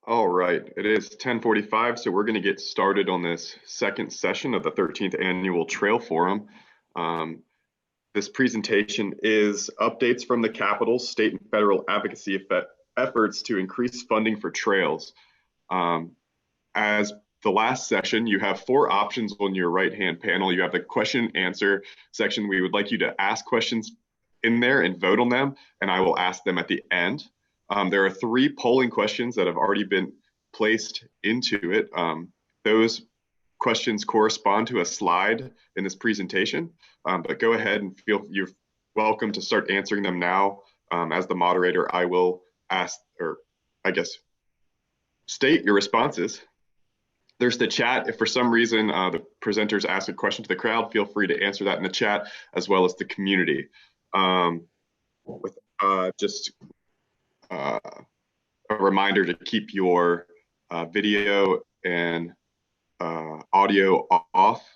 All right, it is 10:45, so we're going to get started on this second session of the 13th Annual Trail Forum. This presentation is updates from the Capitol, state and federal advocacy efforts to increase funding for trails. As the last session, you have four options on your right-hand panel. You have the question and answer section. We would like you to ask questions in there and vote on them, and I will ask them at the end. There are three polling questions that have already been placed into it. Those questions correspond to a slide in this presentation, but go ahead and you're welcome to start answering them now. As the moderator, I will ask, or I guess, state your responses. There's the chat. If for some reason the presenters ask a question to the crowd, feel free to answer that in the chat, as well as the community. A reminder to keep your video and audio off,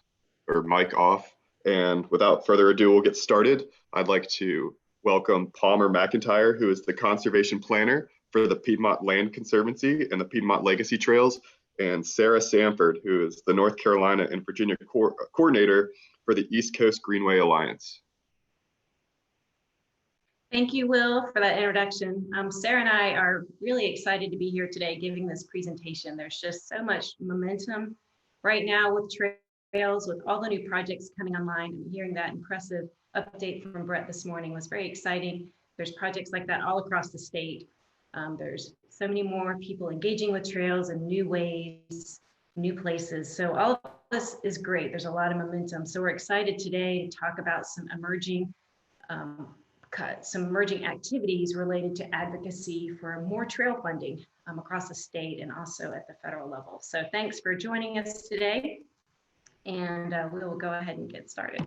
or mic off. And without further ado, we'll get started. I'd like to welcome Palmer McIntyre, who is the conservation planner for the Piedmont Land Conservancy and the Piedmont Legacy Trails, and Sarah Sanford, who is the North Carolina and Virginia coordinator for the East Coast Greenway Alliance. Thank you, Will, for that introduction. Sarah and I are really excited to be here today giving this presentation. There's just so much momentum right now with trails, with all the new projects coming online. And hearing that impressive update from Brett this morning was very exciting. There's projects like that all across the state. There's so many more people engaging with trails in new ways, new places. So all of this is great. There's a lot of momentum. So we're excited today to talk about some emerging activities related to advocacy for more trail funding across the state and also at the federal level. So thanks for joining us today, and we will go ahead and get started.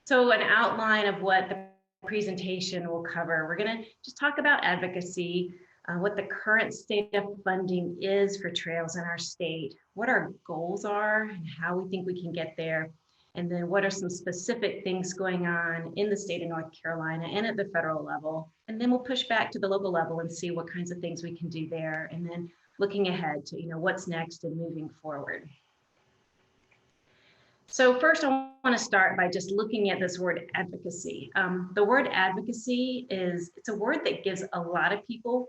So an outline of what the presentation will cover. We're going to just talk about advocacy, what the current state of funding is for trails in our state, what our goals are and how we think we can get there. And then what are some specific things going on in the state of North Carolina and at the federal level. And then we'll push back to the local level and see what kinds of things we can do there. And then looking ahead to, what's next and moving forward. So first, I want to start by just looking at this word advocacy. The word advocacy it's a word that gives a lot of people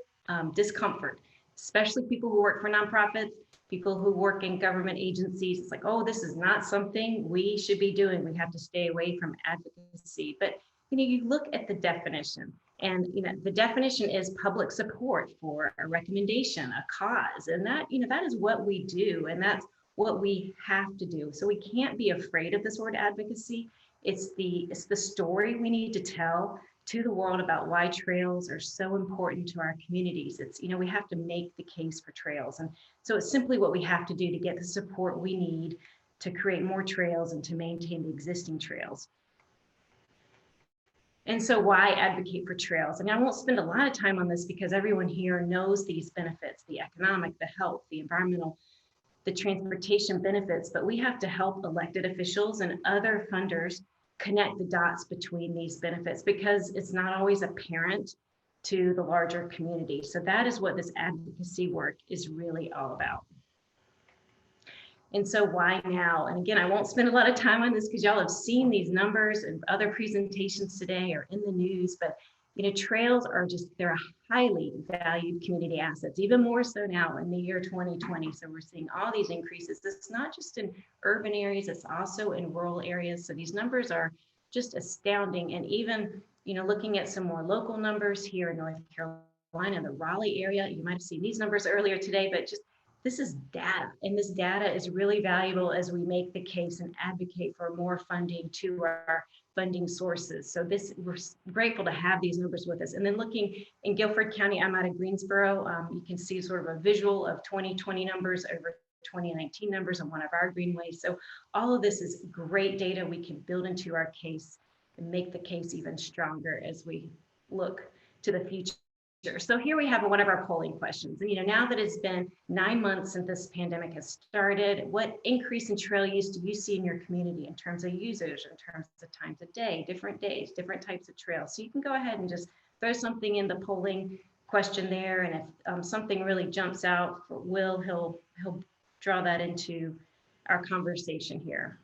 discomfort, especially people who work for nonprofits, people who work in government agencies. It's like, oh, this is not something we should be doing. We have to stay away from advocacy. But you look at the definition, and the definition is public support for a recommendation, a cause, and that that is what we do, and that's what we have to do. So we can't be afraid of this word advocacy. It's the story we need to tell to the world about why trails are so important to our communities. It's, we have to make the case for trails. And so it's simply what we have to do to get the support we need to create more trails and to maintain the existing trails. And so why advocate for trails? I won't spend a lot of time on this because everyone here knows these benefits, the economic, the health, the environmental, the transportation benefits, but we have to help elected officials and other funders connect the dots between these benefits because it's not always apparent to the larger community. So that is what this advocacy work is really all about. And so why now? And again, I won't spend a lot of time on this because y'all have seen these numbers and other presentations today or in the news, but trails are they're a highly valued community assets, even more so now in the year 2020. So we're seeing all these increases. It's not just in urban areas, it's also in rural areas. So these numbers are just astounding. And even, looking at some more local numbers here in North Carolina, the Raleigh area, you might have seen these numbers earlier today, but this is data. And this data is really valuable as we make the case and advocate for more funding to our funding sources. So we're grateful to have these numbers with us. And then looking in Guilford County, I'm out of Greensboro. You can see sort of a visual of 2020 numbers over 2019 numbers on one of our greenways. So all of this is great data we can build into our case and make the case even stronger as we look to the future. So here we have one of our polling questions. And now that it's been 9 months since this pandemic has started, what increase in trail use do you see in your community in terms of users, in terms of times of day, different days, different types of trails? So you can go ahead and just throw something in the polling question there. And if something really jumps out for Will, he'll draw that into our conversation here.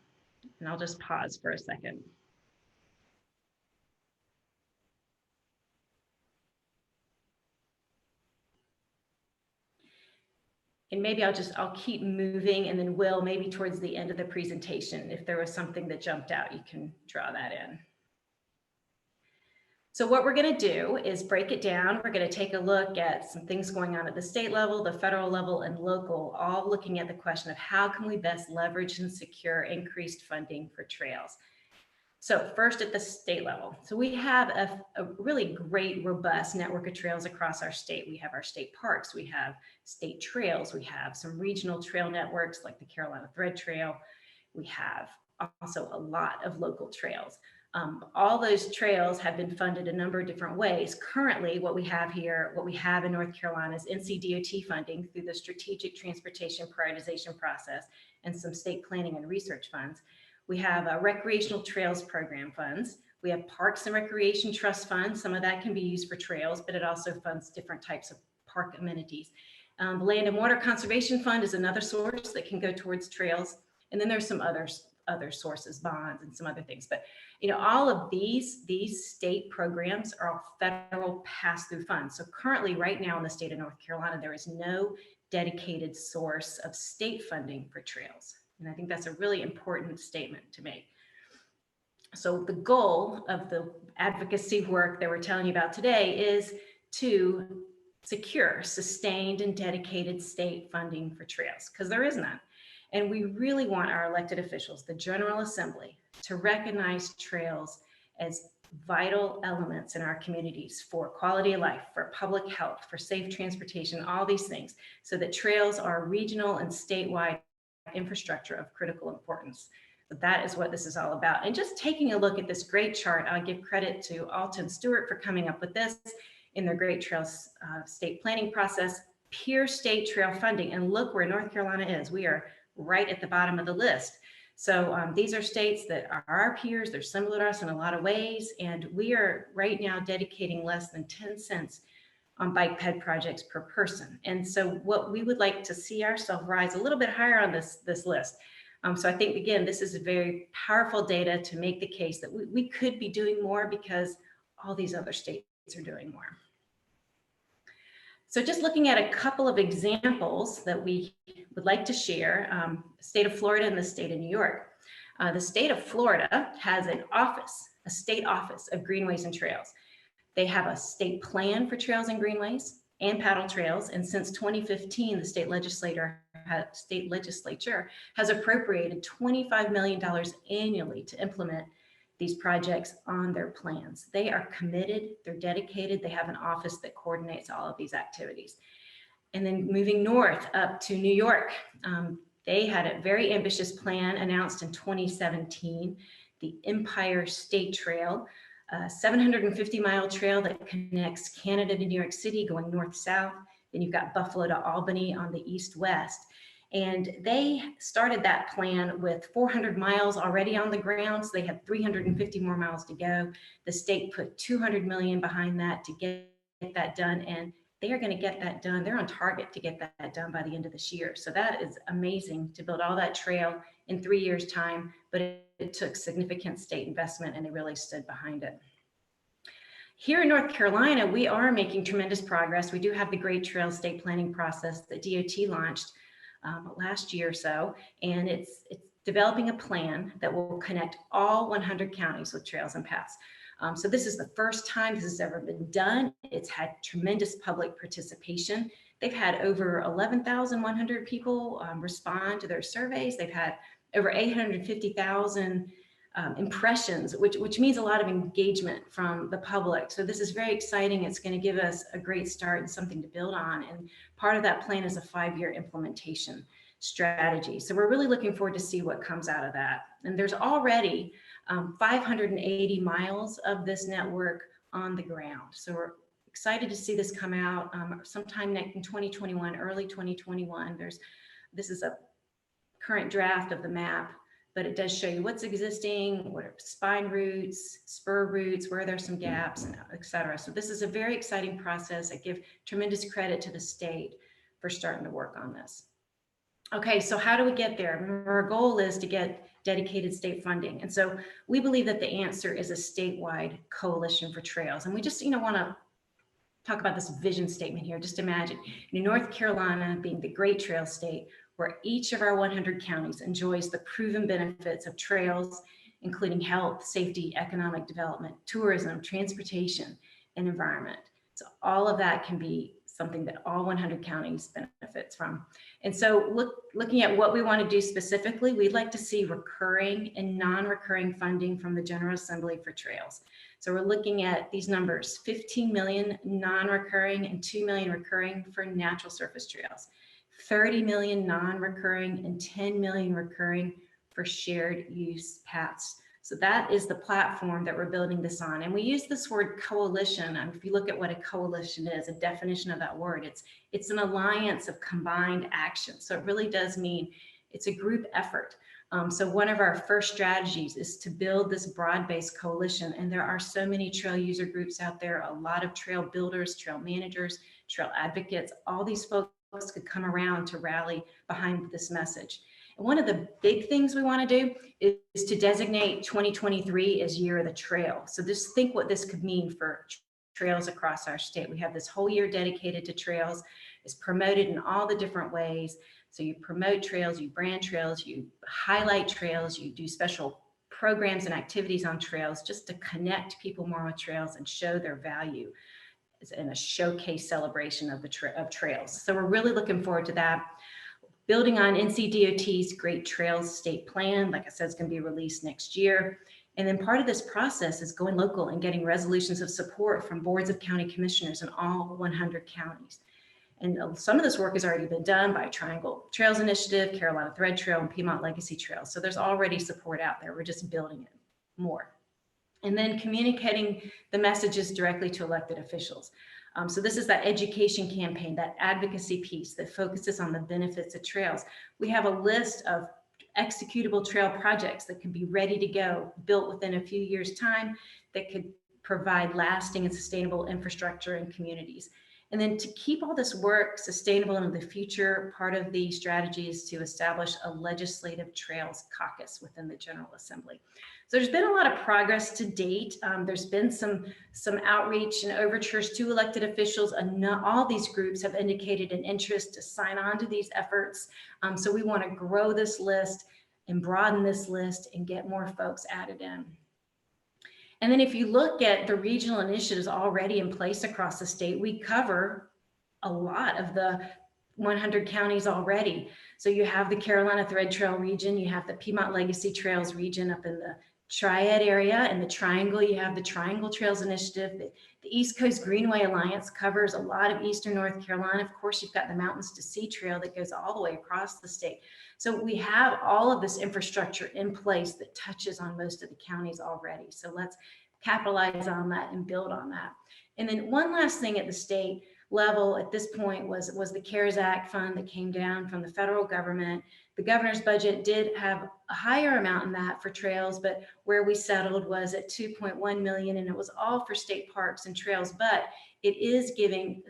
And I'll just pause for a second. And maybe I'll keep moving, and then Will, maybe towards the end of the presentation, if there was something that jumped out, you can draw that in. So what we're going to do is break it down. We're going to take a look at some things going on at the state level, the federal level, and local, all looking at the question of how can we best leverage and secure increased funding for trails. So first at the state level. So we have a really great, robust network of trails across our state. We have our state parks, we have state trails, we have some regional trail networks like the Carolina Thread Trail. We have also a lot of local trails. All those trails have been funded a number of different ways. Currently, what we have in North Carolina is NCDOT funding through the Strategic Transportation Prioritization Process and some state planning and research funds. We have recreational trails program funds. We have parks and recreation trust funds. Some of that can be used for trails, but it also funds different types of park amenities. The Land and Water Conservation Fund is another source that can go towards trails. And then there's some other sources, bonds and some other things. But all of these state programs are all federal pass-through funds. So currently, right now in the state of North Carolina, there is no dedicated source of state funding for trails. And I think that's a really important statement to make. So the goal of the advocacy work that we're telling you about today is to secure sustained and dedicated state funding for trails, because there is none. And we really want our elected officials, the General Assembly, to recognize trails as vital elements in our communities for quality of life, for public health, for safe transportation, all these things, so that trails are regional and statewide infrastructure of critical importance. But that is what this is all about. And just taking a look at this great chart, I'll give credit to Alton Stewart for coming up with this in their Great Trails state planning process, pure state trail funding. And look where North Carolina is. We are right at the bottom of the list. So these are states that are our peers. They're similar to us in a lot of ways. And we are right now dedicating less than 10 cents on bike ped projects per person. And so what we would like to see ourselves rise a little bit higher on this list. So I think, again, this is very powerful data to make the case that we could be doing more because all these other states are doing more. So just looking at a couple of examples that we would like to share, state of Florida and the state of New York. The state of Florida has an office, a state office of greenways and trails. They have a state plan for trails and greenways and paddle trails. And since 2015, the state legislature has appropriated $25 million annually to implement these projects on their plans. They are committed, they're dedicated, they have an office that coordinates all of these activities. And then moving north up to New York, they had a very ambitious plan announced in 2017, the Empire State Trail, a 750-mile trail that connects Canada to New York City going north-south. Then you've got Buffalo to Albany on the east-west. And they started that plan with 400 miles already on the ground. So they have 350 more miles to go. The state put $200 million behind that to get that done. And they are going to get that done. They're on target to get that done by the end of this year. So that is amazing to build all that trail in 3 years' time, but it took significant state investment and they really stood behind it. Here in North Carolina, we are making tremendous progress. We do have the Great Trails state planning process that DOT launched last year or so, and it's developing a plan that will connect all 100 counties with trails and paths. So this is the first time this has ever been done. It's had tremendous public participation. They've had over 11,100 people respond to their surveys. They've had over 850,000 impressions, which means a lot of engagement from the public. So this is very exciting. It's going to give us a great start and something to build on. And part of that plan is a 5-year implementation strategy. So we're really looking forward to see what comes out of that. And there's already 580 miles of this network on the ground. So we're excited to see this come out sometime in 2021, early 2021. This is a current draft of the map but it does show you what's existing, what are spine routes, spur routes, where there's some gaps, and et cetera. So this is a very exciting process. I give tremendous credit to the state for starting to work on this. Okay, so how do we get there? Remember, our goal is to get dedicated state funding. And so we believe that the answer is a statewide coalition for trails. And we just, want to talk about this vision statement here. Just imagine North Carolina being the great trail state, where each of our 100 counties enjoys the proven benefits of trails, including health, safety, economic development, tourism, transportation, and environment. So all of that can be something that all 100 counties benefits from. And so looking at what we want to do specifically, we'd like to see recurring and non-recurring funding from the General Assembly for trails. So we're looking at these numbers: 15 million non-recurring and 2 million recurring for natural surface trails, 30 million non-recurring and 10 million recurring for shared use paths. So that is the platform that we're building this on. And we use this word coalition. If you look at what a coalition is, a definition of that word, it's an alliance of combined action. So it really does mean it's a group effort. So one of our first strategies is to build this broad-based coalition. And there are so many trail user groups out there, a lot of trail builders, trail managers, trail advocates. All these folks could come around to rally behind this message. And one of the big things we want to do is to designate 2023 as Year of the Trail. So just think what this could mean for trails across our state. We have this whole year dedicated to trails. It's promoted in all the different ways. So you promote trails, you brand trails, you highlight trails, you do special programs and activities on trails just to connect people more with trails and show their value in a showcase celebration of trails. So we're really looking forward to that. Building on NCDOT's Great Trails State Plan, like I said, is going to be released next year. And then part of this process is going local and getting resolutions of support from boards of county commissioners in all 100 counties. And some of this work has already been done by Triangle Trails Initiative, Carolina Thread Trail, and Piedmont Legacy Trail. So there's already support out there. We're just building it more. And then communicating the messages directly to elected officials. So this is that education campaign, that advocacy piece that focuses on the benefits of trails. We have a list of executable trail projects that can be ready to go, built within a few years' time, that could provide lasting and sustainable infrastructure in communities. And then to keep all this work sustainable into the future, part of the strategy is to establish a legislative trails caucus within the General Assembly. So there's been a lot of progress to date. There's been some outreach and overtures to elected officials, and all these groups have indicated an interest to sign on to these efforts. So we want to grow this list and broaden this list and get more folks added in. And then if you look at the regional initiatives already in place across the state, we cover a lot of the 100 counties already. So you have the Carolina Thread Trail region, you have the Piedmont Legacy Trails region up in the Triad area, and the Triangle, you have the Triangle Trails Initiative. The East Coast Greenway Alliance covers a lot of eastern North Carolina. Of course, you've got the Mountains to Sea Trail that goes all the way across the state. So we have all of this infrastructure in place that touches on most of the counties already. So let's capitalize on that and build on that. And then one last thing at the state level at this point was the CARES Act fund that came down from the federal government. The governor's budget did have a higher amount in that for trails, but where we settled was at 2.1 million, and it was all for state parks and trails. But it is giving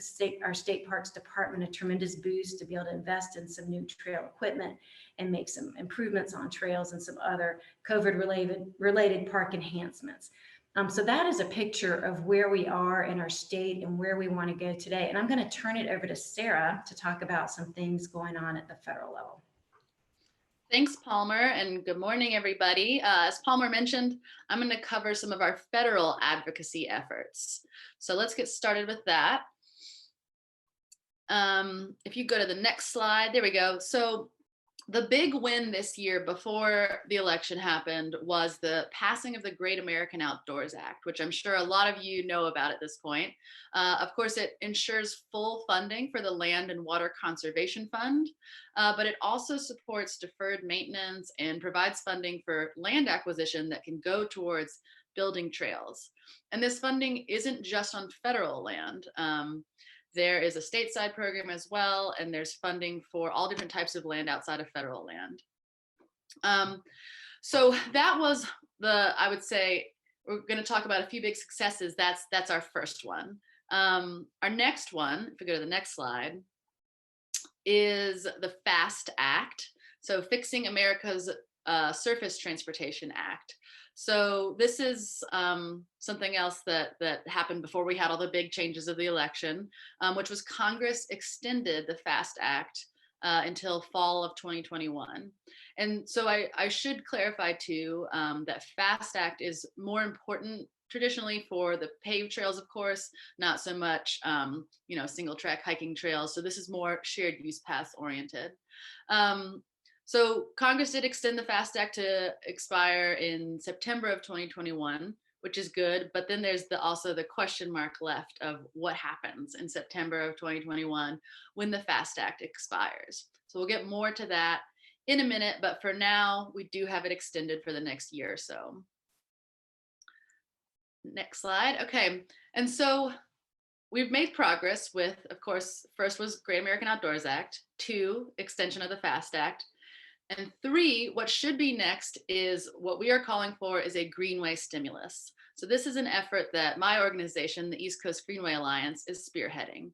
our state parks department a tremendous boost to be able to invest in some new trail equipment and make some improvements on trails and some other COVID-related park enhancements. So that is a picture of where we are in our state and where we want to go today. And I'm going to turn it over to Sarah to talk about some things going on at the federal level. Thanks, Palmer, and good morning, everybody. As Palmer mentioned, I'm going to cover some of our federal advocacy efforts. So let's get started with that. If you go to the next slide, there we go. So the big win this year before the election happened was the passing of the Great American Outdoors Act, which I'm sure a lot of you know about at this point. Of course, it ensures full funding for the Land and Water Conservation Fund, but it also supports deferred maintenance and provides funding for land acquisition that can go towards building trails. And this funding isn't just on federal land. There is a stateside program as well, and there's funding for all different types of land outside of federal land. So that was I would say, we're going to talk about a few big successes. That's our first one. Our next one, if we go to the next slide, is the FAST Act. So Fixing America's Surface Transportation Act. So this is something else that happened before we had all the big changes of the election, which was Congress extended the FAST Act until fall of 2021. And so I should clarify too that FAST Act is more important traditionally for the paved trails, of course, not so much single track hiking trails. So this is more shared use paths oriented. So Congress did extend the FAST Act to expire in September of 2021, which is good. But then there's also the question mark left of what happens in September of 2021 when the FAST Act expires. So we'll get more to that in a minute, but for now, we do have it extended for the next year or so. Next slide. Okay, and so we've made progress with, of course, first was Great American Outdoors Act, 2, extension of the FAST Act, and 3, what should be next is what we are calling for is a Greenway Stimulus. So this is an effort that my organization, the East Coast Greenway Alliance, is spearheading,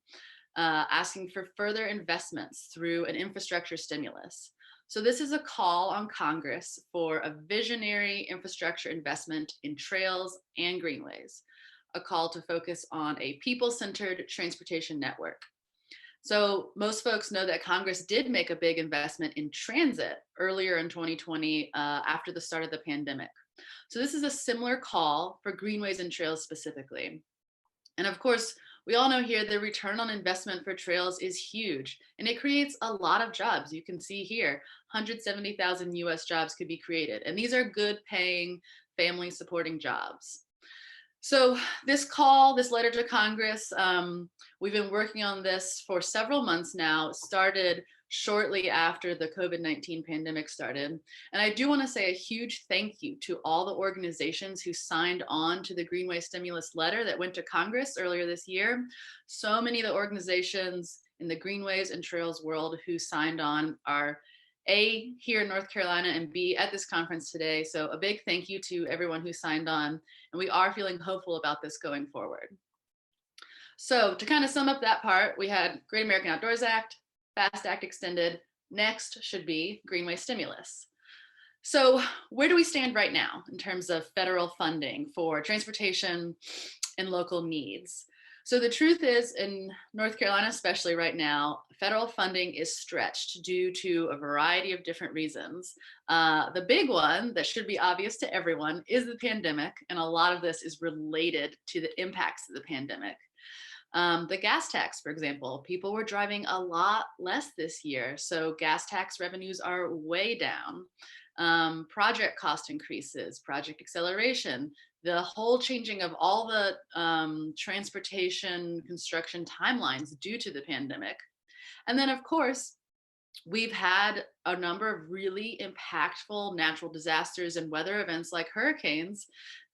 asking for further investments through an infrastructure stimulus. So this is a call on Congress for a visionary infrastructure investment in trails and greenways, a call to focus on a people-centered transportation network. So most folks know that Congress did make a big investment in transit earlier in 2020 after the start of the pandemic. So this is a similar call for greenways and trails specifically. And of course, we all know here the return on investment for trails is huge and it creates a lot of jobs. You can see here, 170,000 US jobs could be created. And these are good paying, family supporting jobs. So this letter to Congress, we've been working on this for several months now. It started shortly after the COVID-19 pandemic started. And I do want to say a huge thank you to all the organizations who signed on to the Greenway Stimulus letter that went to Congress earlier this year. So many of the organizations in the greenways and trails world who signed on are A, here in North Carolina, and B, at this conference today. So a big thank you to everyone who signed on. And we are feeling hopeful about this going forward. So to kind of sum up that part, we had Great American Outdoors Act, FAST Act extended. Next should be Greenway Stimulus. So where do we stand right now in terms of federal funding for transportation and local needs? So the truth is, in North Carolina, especially right now, federal funding is stretched due to a variety of different reasons. The big one that should be obvious to everyone is the pandemic, and a lot of this is related to the impacts of the pandemic. The gas tax, for example, people were driving a lot less this year, so gas tax revenues are way down. Project cost increases, project acceleration, the whole changing of all the transportation construction timelines due to the pandemic. And then, of course, we've had a number of really impactful natural disasters and weather events like hurricanes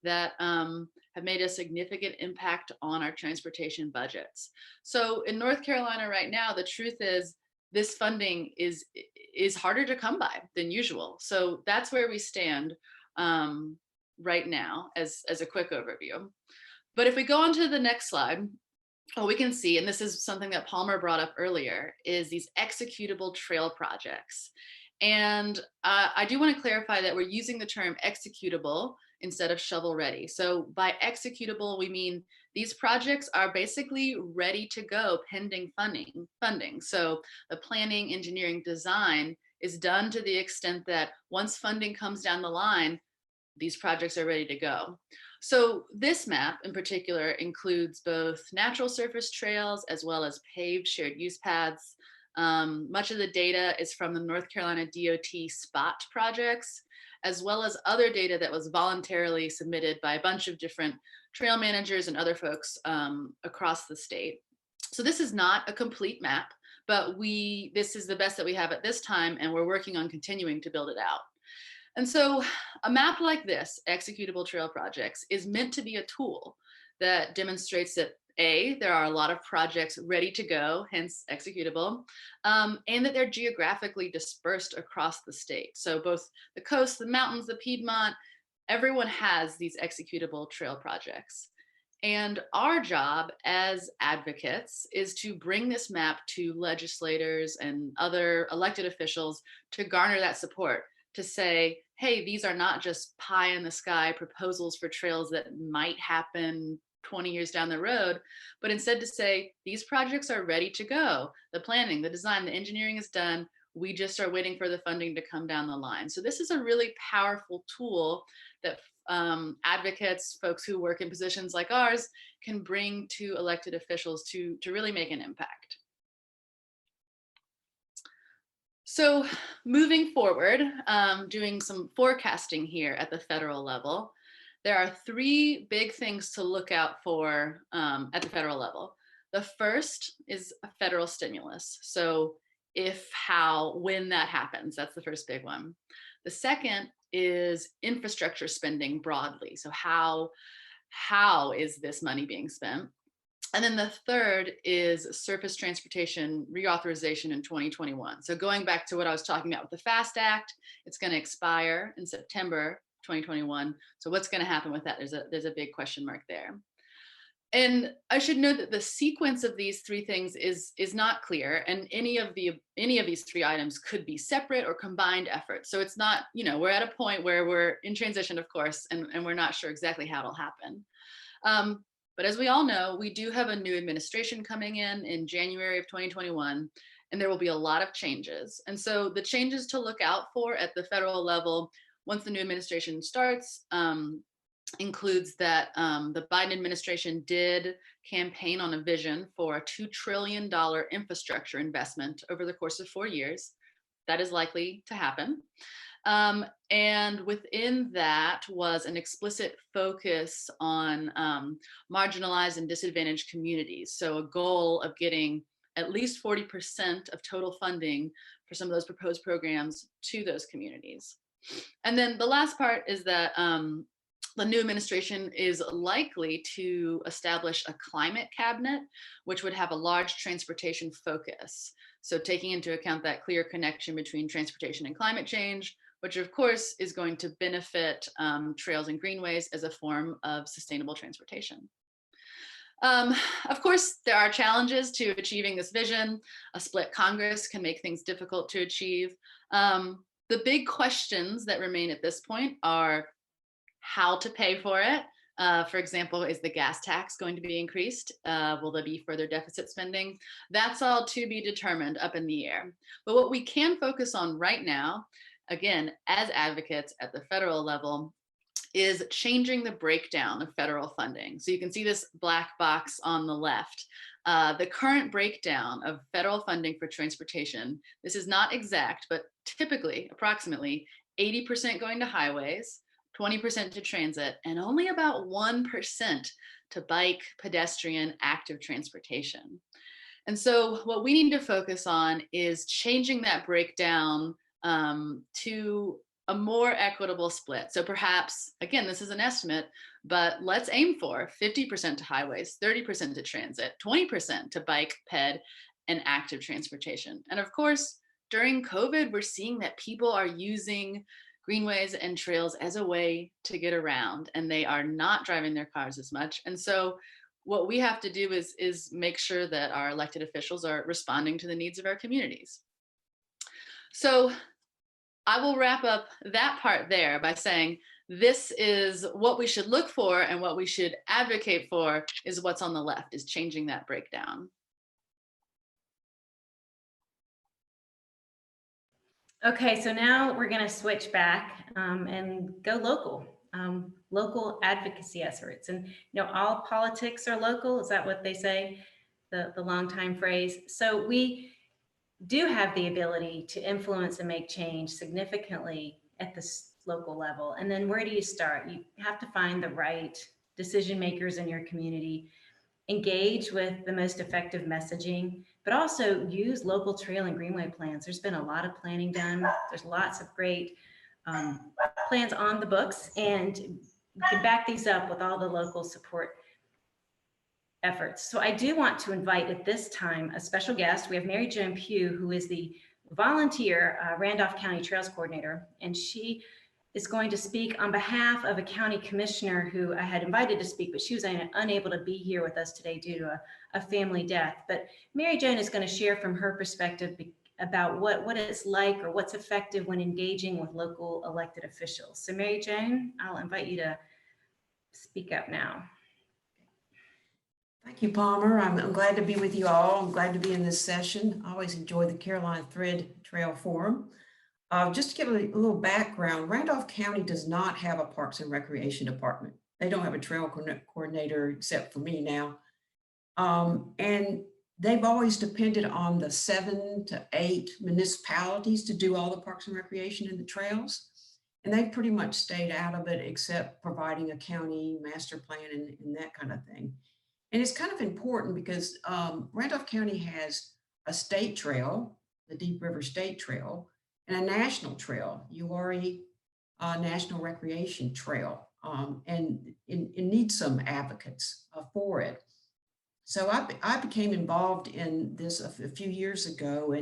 that have made a significant impact on our transportation budgets. So in North Carolina right now, the truth is this funding is harder to come by than usual. So that's where we stand right now as a quick overview. But if we go on to the next slide, we can see, and this is something that Palmer brought up earlier, is these executable trail projects. And I do want to clarify that we're using the term executable instead of shovel ready. So by executable, we mean these projects are basically ready to go pending funding. So the planning, engineering, design is done to the extent that once funding comes down the line, these projects are ready to go. So this map in particular includes both natural surface trails as well as paved shared use paths. Much of the data is from the North Carolina DOT SPOT projects, as well as other data that was voluntarily submitted by a bunch of different trail managers and other folks across the state. So this is not a complete map, but this is the best that we have at this time, and we're working on continuing to build it out. And so a map like this, executable trail projects, is meant to be a tool that demonstrates that there are a lot of projects ready to go, hence executable, and that they're geographically dispersed across the state. So both the coast, the mountains, the Piedmont, everyone has these executable trail projects. And our job as advocates is to bring this map to legislators and other elected officials to garner that support, to say, hey, these are not just pie in the sky proposals for trails that might happen 20 years down the road, but instead to say, these projects are ready to go. The planning, the design, the engineering is done. We just are waiting for the funding to come down the line. So this is a really powerful tool that advocates, folks who work in positions like ours, can bring to elected officials to really make an impact. So moving forward, doing some forecasting here at the federal level, there are three big things to look out for at the federal level. The first is a federal stimulus. So if, how, when that happens, that's the first big one. The second is infrastructure spending broadly. So how is this money being spent? And then the third is surface transportation reauthorization in 2021. So going back to what I was talking about with the FAST Act, it's going to expire in September 2021. So what's going to happen with that? There's a big question mark there. And I should note that the sequence of these three things is not clear, and any of these three items could be separate or combined efforts. So it's not, we're at a point where we're in transition, of course, and we're not sure exactly how it'll happen. But as we all know, we do have a new administration coming in January of 2021, and there will be a lot of changes. And so the changes to look out for at the federal level, once the new administration starts, includes that the Biden administration did campaign on a vision for a $2 trillion infrastructure investment over the course of 4 years. That is likely to happen. And within that was an explicit focus on marginalized and disadvantaged communities. So a goal of getting at least 40% of total funding for some of those proposed programs to those communities. And then the last part is that the new administration is likely to establish a climate cabinet, which would have a large transportation focus. So taking into account that clear connection between transportation and climate change, which of course is going to benefit trails and greenways as a form of sustainable transportation. Of course, there are challenges to achieving this vision. A split Congress can make things difficult to achieve. The big questions that remain at this point are how to pay for it. For example, is the gas tax going to be increased? Will there be further deficit spending? That's all to be determined, up in the air. But what we can focus on right now, again, as advocates at the federal level, is changing the breakdown of federal funding. So you can see this black box on the left. The current breakdown of federal funding for transportation, this is not exact, but typically, approximately 80% going to highways, 20% to transit, and only about 1% to bike, pedestrian, active transportation. And so what we need to focus on is changing that breakdown to a more equitable split. So perhaps, again, this is an estimate, but let's aim for 50% to highways, 30% to transit, 20% to bike, ped, and active transportation. And of course, during COVID, we're seeing that people are using greenways and trails as a way to get around, and they are not driving their cars as much. And so what we have to do is make sure that our elected officials are responding to the needs of our communities. So I will wrap up that part there by saying this is what we should look for, and what we should advocate for is what's on the left, is changing that breakdown. Okay, so now we're going to switch back and go local. Local advocacy efforts. And all politics are local. Is that what they say? The longtime phrase. So we do have the ability to influence and make change significantly at the local level. And then where do you start? You have to find the right decision makers in your community, engage with the most effective messaging, but also use local trail and greenway plans. There's been a lot of planning done. There's lots of great plans on the books, and we can back these up with all the local support. efforts. So I do want to invite at this time a special guest. We have Mary Joan Pugh, who is the volunteer Randolph County Trails Coordinator, and she is going to speak on behalf of a county commissioner who I had invited to speak, but she was unable to be here with us today due to a family death. But Mary Joan is going to share from her perspective about what it's like or what's effective when engaging with local elected officials. So Mary Joan, I'll invite you to speak up now. Thank you, Palmer. I'm glad to be with you all. I'm glad to be in this session. I always enjoy the Carolina Thread Trail Forum. Just to give a little background, Randolph County does not have a Parks and Recreation Department. They don't have a trail coordinator except for me now. And they've always depended on the 7 to 8 municipalities to do all the parks and recreation and the trails. And they've pretty much stayed out of it except providing a county master plan and that kind of thing. And it's kind of important because Randolph County has a state trail, the Deep River State Trail, and a national trail, URI National Recreation Trail, and it needs some advocates for it. So I became involved in this a few years ago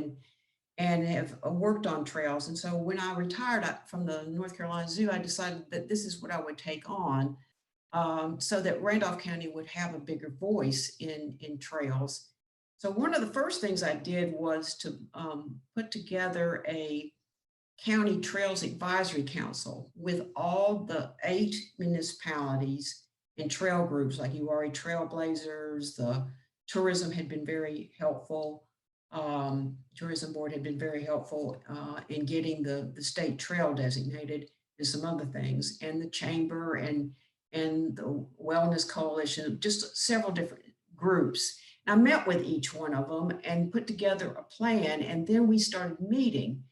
and have worked on trails. And so when I retired from the North Carolina Zoo, I decided that this is what I would take on. So that Randolph County would have a bigger voice in trails. So one of the first things I did was to put together a county trails advisory council with all the 8 municipalities and trail groups like URI Trailblazers. The tourism had been very helpful. Tourism Board had been very helpful in getting the state trail designated and some other things, and the chamber and the Wellness Coalition, just several different groups. And I met with each one of them and put together a plan, and then we started meeting.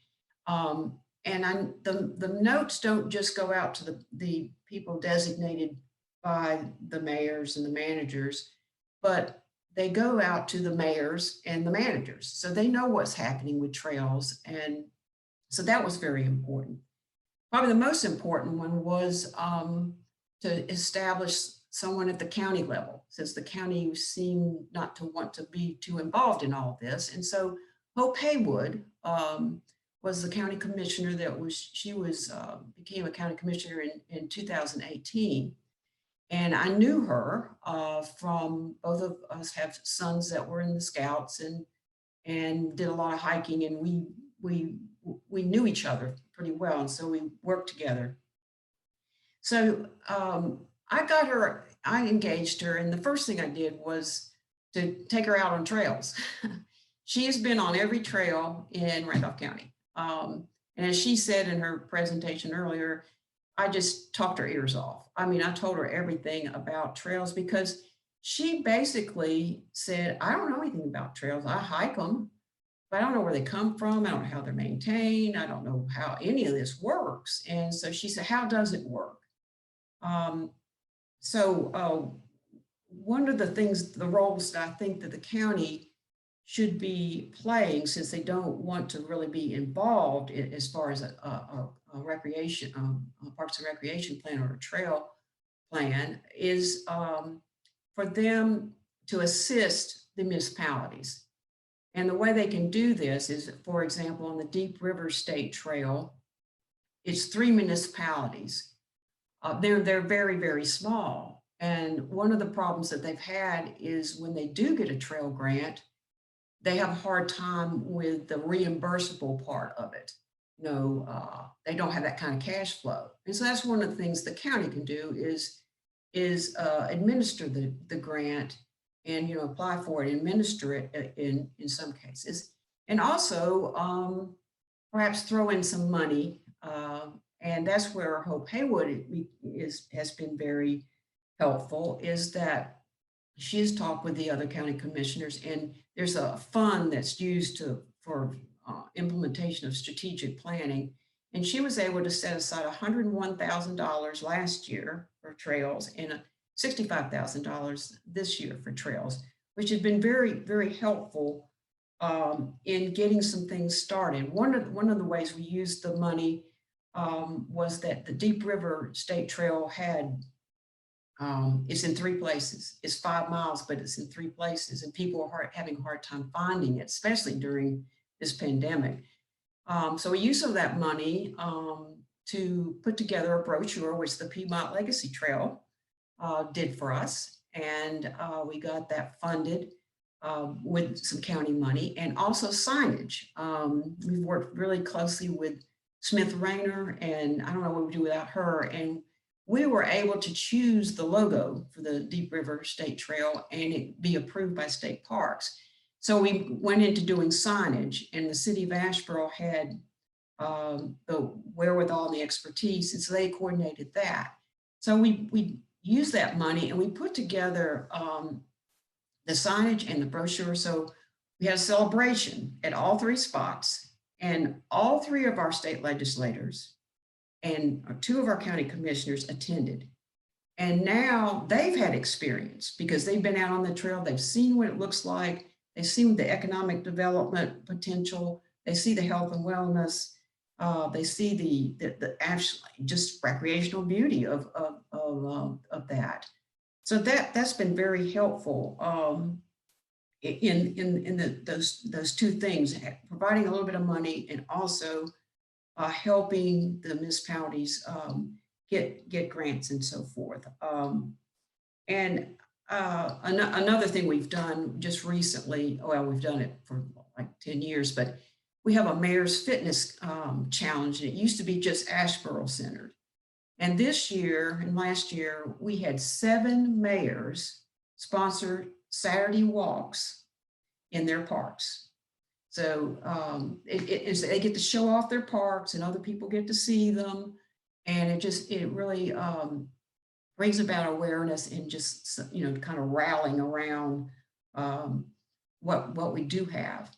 The notes don't just go out to the people designated by the mayors and the managers, but they go out to the mayors and the managers. So they know what's happening with trails. And so that was very important. Probably the most important one was to establish someone at the county level, since the county seemed not to want to be too involved in all this. And so Hope Haywood was the county commissioner became a county commissioner in 2018. And I knew her from both of us have sons that were in the Scouts and did a lot of hiking, and we knew each other pretty well. And so we worked together. So I engaged her, and the first thing I did was to take her out on trails. She has been on every trail in Randolph County. And as she said in her presentation earlier, I just talked her ears off. I mean, I told her everything about trails because she basically said, I don't know anything about trails. I hike them, but I don't know where they come from. I don't know how they're maintained. I don't know how any of this works. And so she said, how does it work? One of the things, the roles that I think that the county should be playing, since they don't want to really be involved as far as a recreation, a parks and recreation plan or a trail plan, is for them to assist the municipalities. And the way they can do this is, for example, on the Deep River State Trail, it's 3 municipalities. They're very, very small. And one of the problems that they've had is when they do get a trail grant, they have a hard time with the reimbursable part of it. They don't have that kind of cash flow. And so that's one of the things the county can do is administer the grant and apply for it, administer it in some cases. And also perhaps throw in some money. And that's where Hope Haywood has been very helpful, is that she's talked with the other county commissioners, and there's a fund that's used for implementation of strategic planning. And she was able to set aside $101,000 last year for trails and $65,000 this year for trails, which has been very, very helpful in getting some things started. One of the ways we used the money was that the Deep River State Trail had It's in 3 places. It's 5 miles, but it's in 3 places, and people are having a hard time finding it, especially during this pandemic. So we used some of that money to put together a brochure, which the Piedmont Legacy Trail did for us. And we got that funded with some county money and also signage. We've worked really closely with Smith Rayner, and I don't know what we do without her. And we were able to choose the logo for the Deep River State Trail and it be approved by state parks. So we went into doing signage, and the city of Asheboro had the wherewithal and the expertise, and so they coordinated that. So we used that money and we put together the signage and the brochure. So we had a celebration at all 3 spots, and all 3 of our state legislators and 2 of our county commissioners attended. And now they've had experience because they've been out on the trail. They've seen what it looks like. They've seen the economic development potential. They see the health and wellness. They see the actually just recreational beauty of that. So that's been very helpful in those 2 things, providing a little bit of money and also helping the municipalities get grants and so forth. Another thing we've done just recently, well, we've done it for like 10 years, but we have a mayor's fitness challenge. And it used to be just Asheboro centered. And this year and last year, we had 7 mayors sponsor Saturday walks in their parks. So they get to show off their parks and other people get to see them. And it really brings about awareness and just, kind of rallying around what we do have.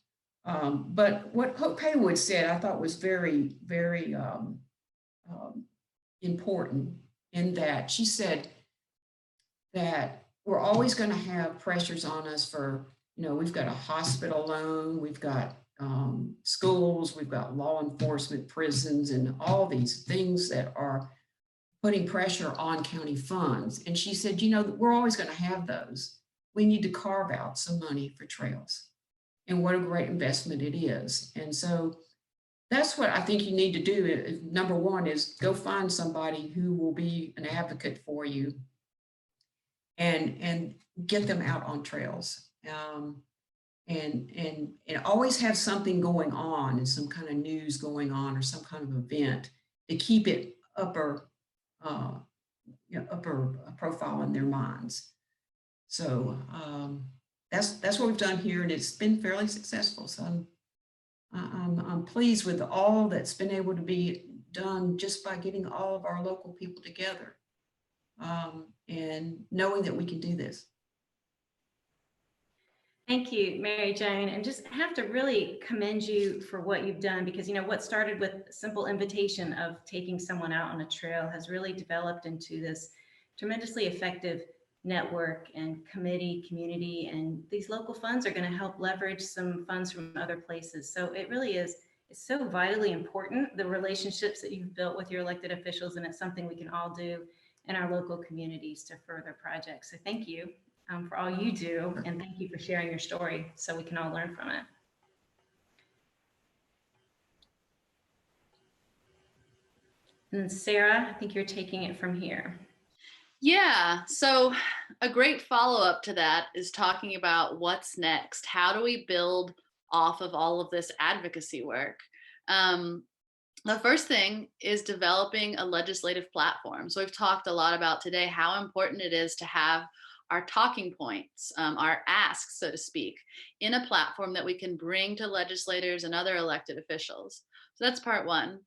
But what Hope Haywood said, I thought was very, very important in that she said that we're always going to have pressures on us for, we've got a hospital loan, we've got schools, we've got law enforcement, prisons, and all these things that are putting pressure on county funds. And she said, we're always going to have those. We need to carve out some money for trails. And what a great investment it is. And so that's what I think you need to do. Number one is go find somebody who will be an advocate for you and get them out on trails. And always have something going on and some kind of news going on or some kind of event to keep it upper profile in their minds. So that's what we've done here, and it's been fairly successful. So I'm pleased with all that's been able to be done just by getting all of our local people together and knowing that we can do this. Thank you, Mary Jane, and just have to really commend you for what you've done, because what started with a simple invitation of taking someone out on a trail has really developed into this tremendously effective network and community, and these local funds are going to help leverage some funds from other places. So it really is, it's so vitally important, the relationships that you've built with your elected officials, and it's something we can all do in our local communities to further projects. So thank you for all you do, and thank you for sharing your story so we can all learn from it. And Sarah, I think you're taking it from here. Yeah, so a great follow-up to that is talking about what's next. How do we build off of all of this advocacy work? The first thing is developing a legislative platform. So we've talked a lot about today how important it is to have our talking points, our asks, so to speak, in a platform that we can bring to legislators and other elected officials. So that's part one.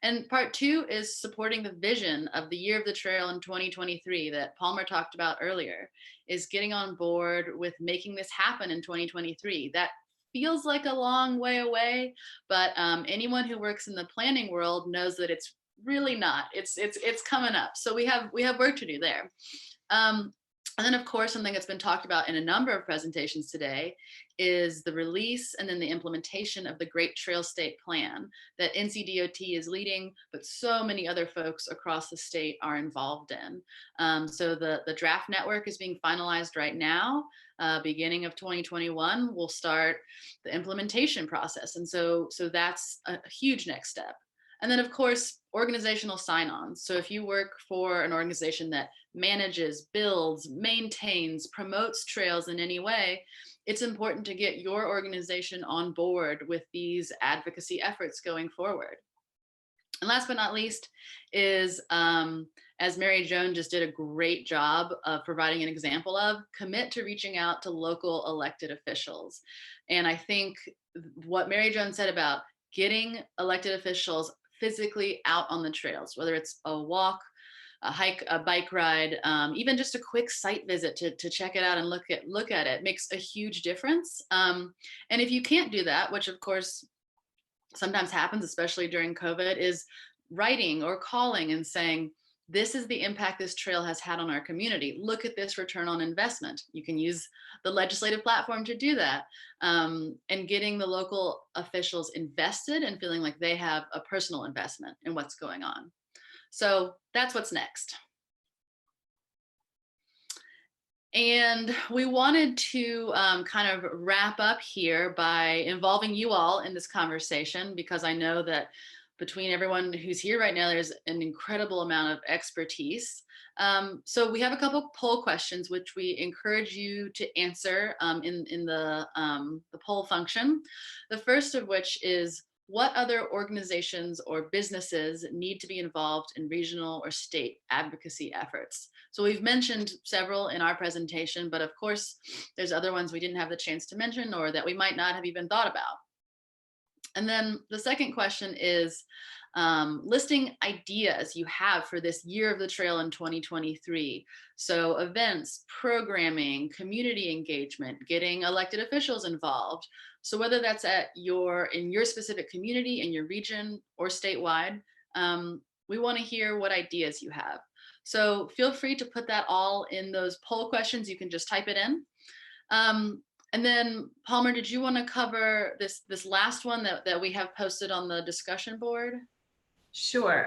And part two is supporting the vision of the Year of the Trail in 2023 that Palmer talked about earlier, is getting on board with making this happen in 2023. That feels like a long way away, but anyone who works in the planning world knows that it's really not. It's coming up. So we have work to do there. And then, of course, something that's been talked about in a number of presentations today is the release and then the implementation of the Great Trail State Plan that NCDOT is leading, but so many other folks across the state are involved in. So the draft network is being finalized right now. Beginning of 2021, we'll start the implementation process. And so that's a huge next step. And then, of course, organizational sign-ons. So if you work for an organization that manages, builds, maintains, promotes trails in any way, it's important to get your organization on board with these advocacy efforts going forward. And last but not least is, as Mary Joan just did a great job of providing an example of, commit to reaching out to local elected officials. And I think what Mary Joan said about getting elected officials physically out on the trails, whether it's a walk, a hike, a bike ride, even just a quick site visit to check it out and look at it makes a huge difference. And if you can't do that, which of course sometimes happens, especially during COVID, is writing or calling and saying, this is the impact this trail has had on our community. Look at this return on investment. You can use the legislative platform to do that. And getting the local officials invested and feeling like they have a personal investment in what's going on. So that's what's next. And we wanted to kind of wrap up here by involving you all in this conversation, because I know that between everyone who's here right now, there's an incredible amount of expertise. So we have a couple poll questions, which we encourage you to answer in the poll function. The first of which is, what other organizations or businesses need to be involved in regional or state advocacy efforts? So we've mentioned several in our presentation, but of course, there's other ones we didn't have the chance to mention or that we might not have even thought about. And then the second question is listing ideas you have for this year of the trail in 2023. So events, programming, community engagement, getting elected officials involved. So whether that's in your specific community, in your region, or statewide, we want to hear what ideas you have. So feel free to put that all in those poll questions. You can just type it in. And then Palmer, did you want to cover this last one that we have posted on the discussion board? Sure.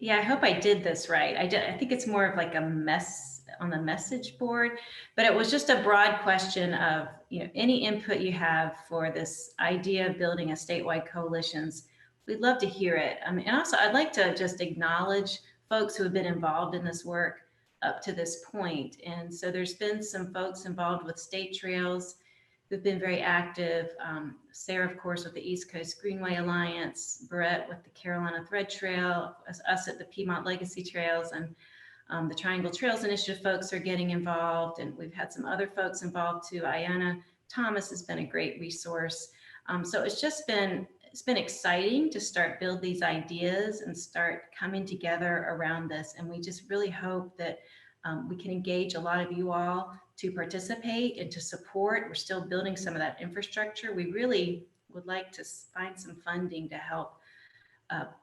Yeah, I hope I did this right. I think it's more of like a mess on the message board, but it was just a broad question of, any input you have for this idea of building a statewide coalitions. We'd love to hear it. And also I'd like to just acknowledge folks who have been involved in this work up to this point. And so there's been some folks involved with state trails who've been very active. Sarah, of course, with the East Coast Greenway Alliance, Brett with the Carolina Thread Trail, us at the Piedmont Legacy Trails, and the Triangle Trails Initiative folks are getting involved. And we've had some other folks involved too. Ayanna Thomas has been a great resource. So it's been exciting to start build these ideas and start coming together around this. And we just really hope that we can engage a lot of you all to participate and to support. We're still building some of that infrastructure. We really would like to find some funding to help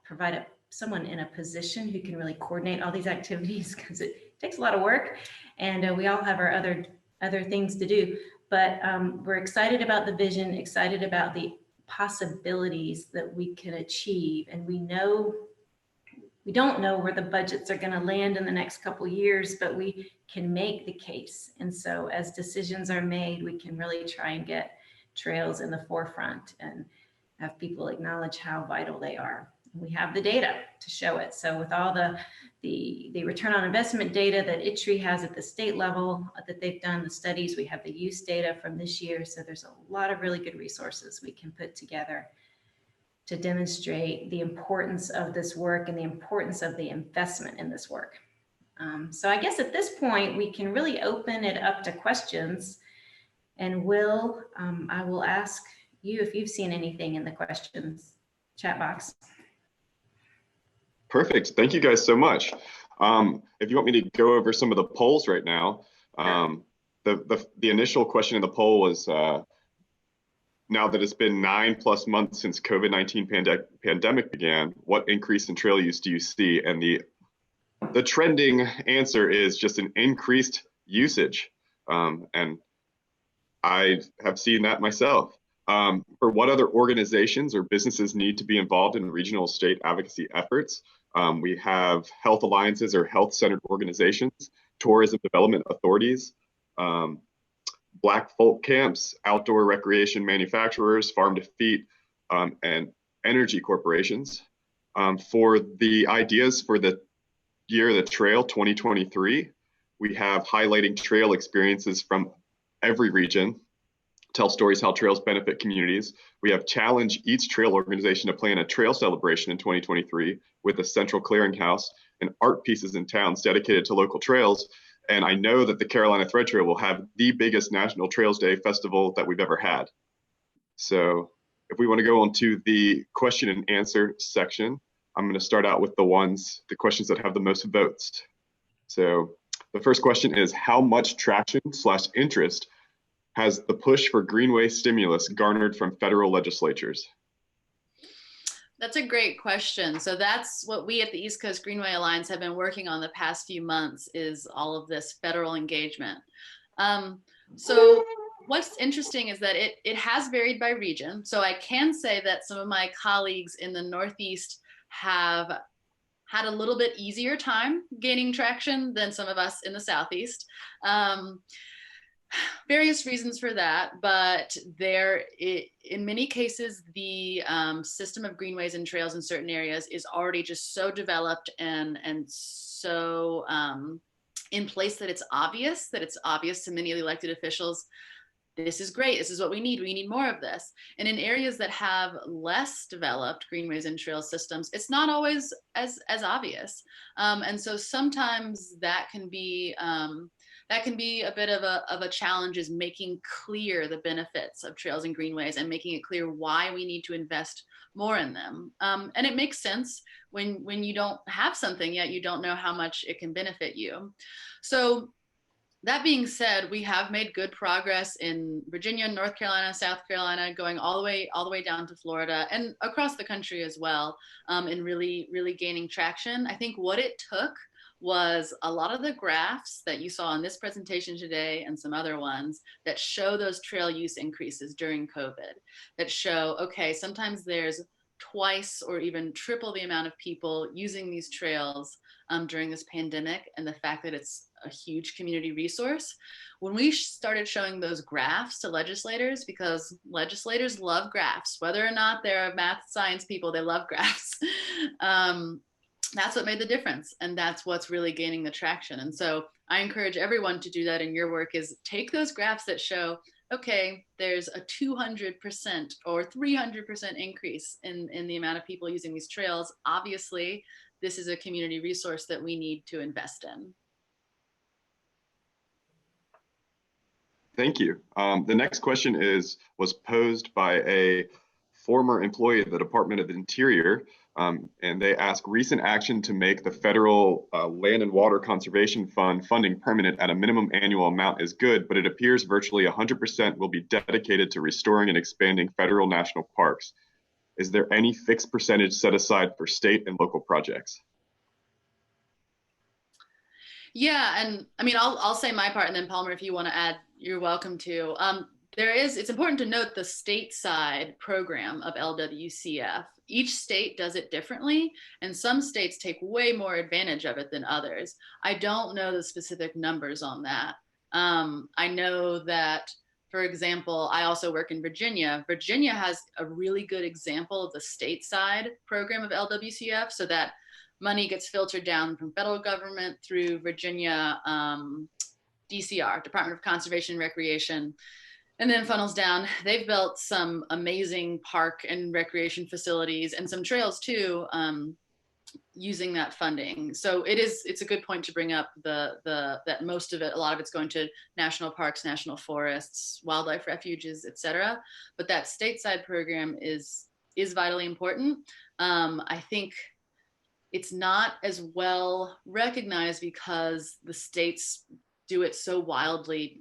provide someone in a position who can really coordinate all these activities, because it takes a lot of work, and we all have our other things to do. But we're excited about the vision, excited about the possibilities that we can achieve, and we don't know where the budgets are going to land in the next couple of years, but we can make the case. And so as decisions are made, we can really try and get trails in the forefront and have people acknowledge how vital they are. We have the data to show it. So with all the return on investment data that ITRI has at the state level that they've done the studies, we have the use data from this year. So there's a lot of really good resources we can put together to demonstrate the importance of this work and the importance of the investment in this work. So I guess at this point, we can really open it up to questions. And I will ask you if you've seen anything in the questions chat box. Perfect. Thank you guys so much. If you want me to go over some of the polls right now, the initial question in the poll was, now that it's been 9+ months since COVID-19 pandemic began, what increase in trail use do you see? And the trending answer is just an increased usage. And I have seen that myself. For what other organizations or businesses need to be involved in regional state advocacy efforts, we have health alliances or health-centered organizations, tourism development authorities, Black folk camps, outdoor recreation manufacturers, farm to feed, and energy corporations. For the ideas for the year of the trail 2023, we have highlighting trail experiences from every region, tell stories how trails benefit communities. We have challenged each trail organization to plan a trail celebration in 2023 with a central clearinghouse and art pieces in towns dedicated to local trails. And I know that the Carolina Thread Trail will have the biggest National Trails Day festival that we've ever had. So if we want to go on to the question and answer section, I'm going to start out with the questions that have the most votes. So the first question is, how much traction/interest has the push for Greenway Stimulus garnered from federal legislatures? That's a great question. So that's what we at the East Coast Greenway Alliance have been working on the past few months, is all of this federal engagement. So what's interesting is that it has varied by region. So I can say that some of my colleagues in the Northeast have had a little bit easier time gaining traction than some of us in the Southeast. Various reasons for that, but in many cases, the system of greenways and trails in certain areas is already just so developed and so in place that it's obvious to many of the elected officials. This is great. This is what we need. We need more of this. And in areas that have less developed greenways and trail systems, it's not always as obvious. And so sometimes that can be a bit of a challenge, is making clear the benefits of trails and greenways and making it clear why we need to invest more in them. And it makes sense when you don't have something yet, you don't know how much it can benefit you. So that being said, we have made good progress in Virginia, North Carolina, South Carolina, going all the way down to Florida and across the country as well, in really gaining traction. I think what it took was a lot of the graphs that you saw in this presentation today and some other ones that show those trail use increases during COVID, that show, okay, sometimes there's twice or even triple the amount of people using these trails during this pandemic, and the fact that it's a huge community resource. When we started showing those graphs to legislators, because legislators love graphs, whether or not they're math science people, they love graphs. That's what made the difference, and that's what's really gaining the traction. And so I encourage everyone to do that in your work, is take those graphs that show, okay, there's a 200% or 300% increase in the amount of people using these trails. Obviously, this is a community resource that we need to invest in. Thank you. The next question was posed by a former employee of the Department of the Interior, and they ask, recent action to make the federal Land and Water Conservation Fund funding permanent at a minimum annual amount is good, but it appears virtually 100% will be dedicated to restoring and expanding federal national parks. Is there any fixed percentage set aside for state and local projects? Yeah, and I mean, I'll say my part, and then Palmer, if you want to add, you're welcome to. It's important to note the stateside program of LWCF. Each state does it differently, and some states take way more advantage of it than others. I don't know the specific numbers on that. I know that, for example, I also work in Virginia. Virginia has a really good example of the stateside program of LWCF, so that money gets filtered down from federal government through Virginia DCR, Department of Conservation and Recreation, and then funnels down. They've built some amazing park and recreation facilities and some trails too, using that funding. So it's a good point to bring up that most of it, a lot of it's going to national parks, national forests, wildlife refuges, et cetera. But that stateside program is vitally important. I think it's not as well recognized because the states do it so wildly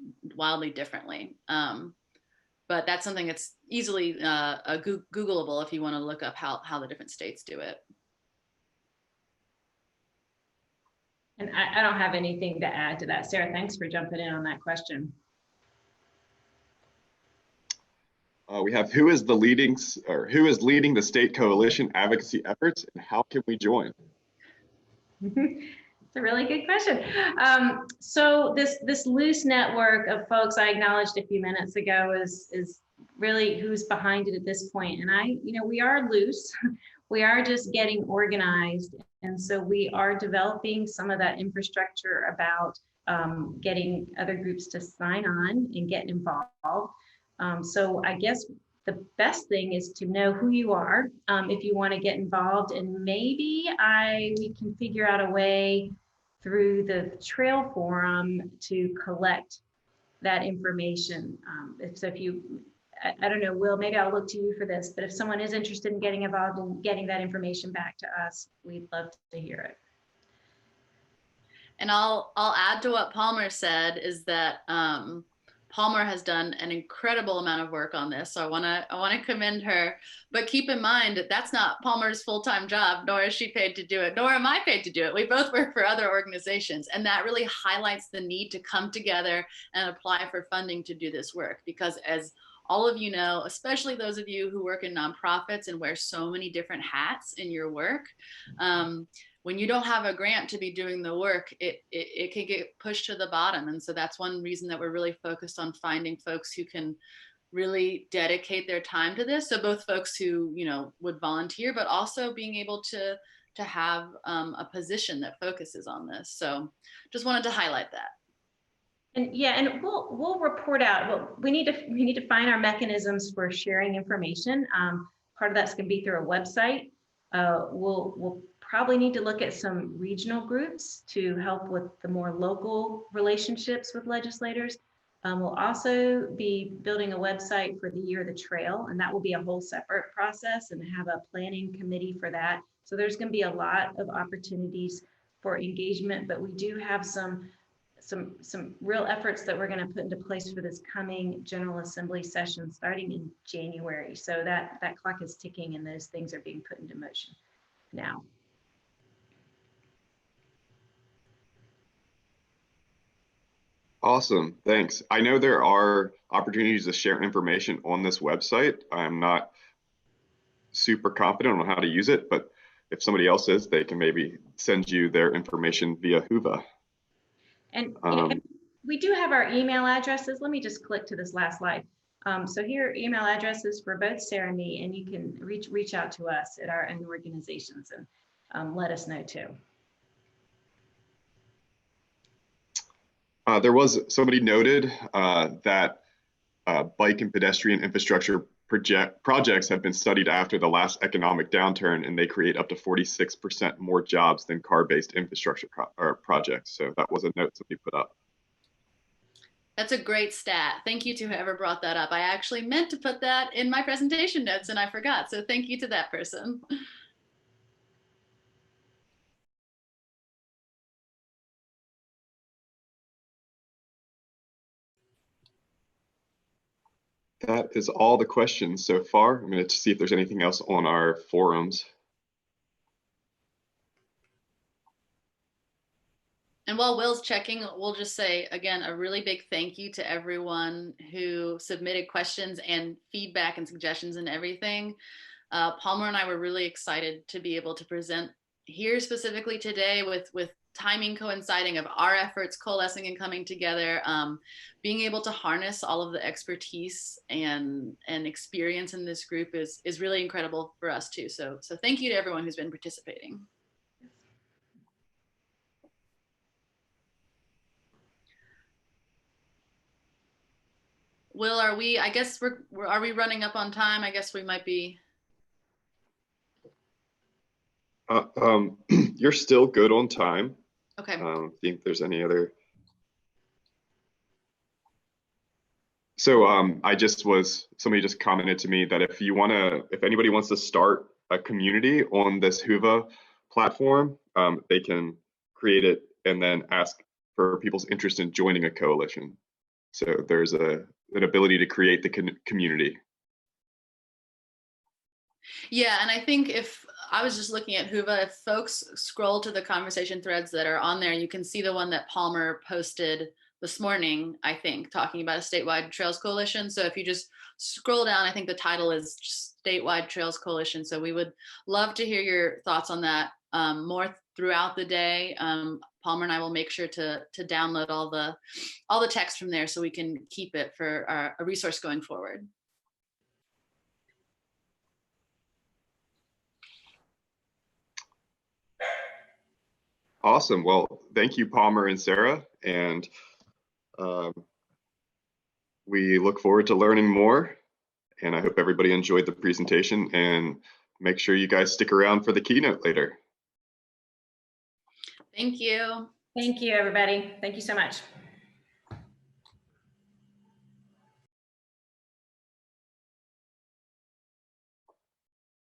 differently. But that's something that's easily Googleable if you want to look up how the different states do it. And I don't have anything to add to that. Sarah, thanks for jumping in on that question. We have who is leading the state coalition advocacy efforts, and how can we join? It's a really good question. So this loose network of folks I acknowledged a few minutes ago is really who's behind it at this point. And we are loose. We are just getting organized. And so we are developing some of that infrastructure about getting other groups to sign on and get involved. So I guess the best thing is to know who you are if you want to get involved, and maybe we can figure out a way through the trail forum to collect that information. So if you, I don't know, Will, maybe I'll look to you for this, but if someone is interested in getting involved and getting that information back to us, we'd love to hear it. And I'll add to what Palmer said, is that Palmer has done an incredible amount of work on this. So I want to commend her, but keep in mind that that's not Palmer's full-time job, nor is she paid to do it, nor am I paid to do it. We both work for other organizations, and that really highlights the need to come together and apply for funding to do this work. Because as all of you know, especially those of you who work in nonprofits and wear so many different hats in your work, when you don't have a grant to be doing the work, it can get pushed to the bottom. And so that's one reason that we're really focused on finding folks who can really dedicate their time to this. So both folks who, would volunteer, but also being able to have a position that focuses on this. So just wanted to highlight that. And yeah, and we'll report out. Well, we need to find our mechanisms for sharing information. Part of that's going to be through a website. We'll probably need to look at some regional groups to help with the more local relationships with legislators. We'll also be building a website for the Year of the Trail, and that will be a whole separate process, and have a planning committee for that. So there's going to be a lot of opportunities for engagement, but we do have some real efforts that we're going to put into place for this coming General Assembly session starting in January. So that clock is ticking, and those things are being put into motion now. Awesome, thanks. I know there are opportunities to share information on this website. I'm not super confident on how to use it, but if somebody else is, they can maybe send you their information via Whova. And we do have our email addresses. Let me just click to this last slide. So here are email addresses for both Sarah and me, and you can reach out to us at our own organizations and let us know too. There was somebody noted that bike and pedestrian infrastructure projects have been studied after the last economic downturn, and they create up to 46% more jobs than car-based infrastructure projects. So that was a note somebody put up. That's a great stat. Thank you to whoever brought that up. I actually meant to put that in my presentation notes and I forgot. So thank you to that person. That is all the questions so far. I'm going to see if there's anything else on our forums. And while Will's checking, we'll just say, again, a really big thank you to everyone who submitted questions and feedback and suggestions and everything. Palmer and I were really excited to be able to present here specifically today with timing coinciding of our efforts coalescing and coming together, being able to harness all of the expertise and experience in this group is really incredible for us too. So thank you to everyone who's been participating. Will, are we running up on time? I guess we might be. You're still good on time. Okay. See if there's any other. So somebody just commented to me that if anybody wants to start a community on this Whova platform, they can create it and then ask for people's interest in joining a coalition. So there's an ability to create the community. Yeah, and I think if I was just looking at Huva. If folks scroll to the conversation threads that are on there, you can see the one that Palmer posted this morning, I think, talking about a statewide trails coalition. So if you just scroll down, I think the title is Statewide Trails Coalition. So we would love to hear your thoughts on that more throughout the day. Palmer and I will make sure to download all the text from there so we can keep it for a resource going forward. Awesome. Well, thank you, Palmer and Sarah. And we look forward to learning more. And I hope everybody enjoyed the presentation, and make sure you guys stick around for the keynote later. Thank you. Thank you, everybody. Thank you so much.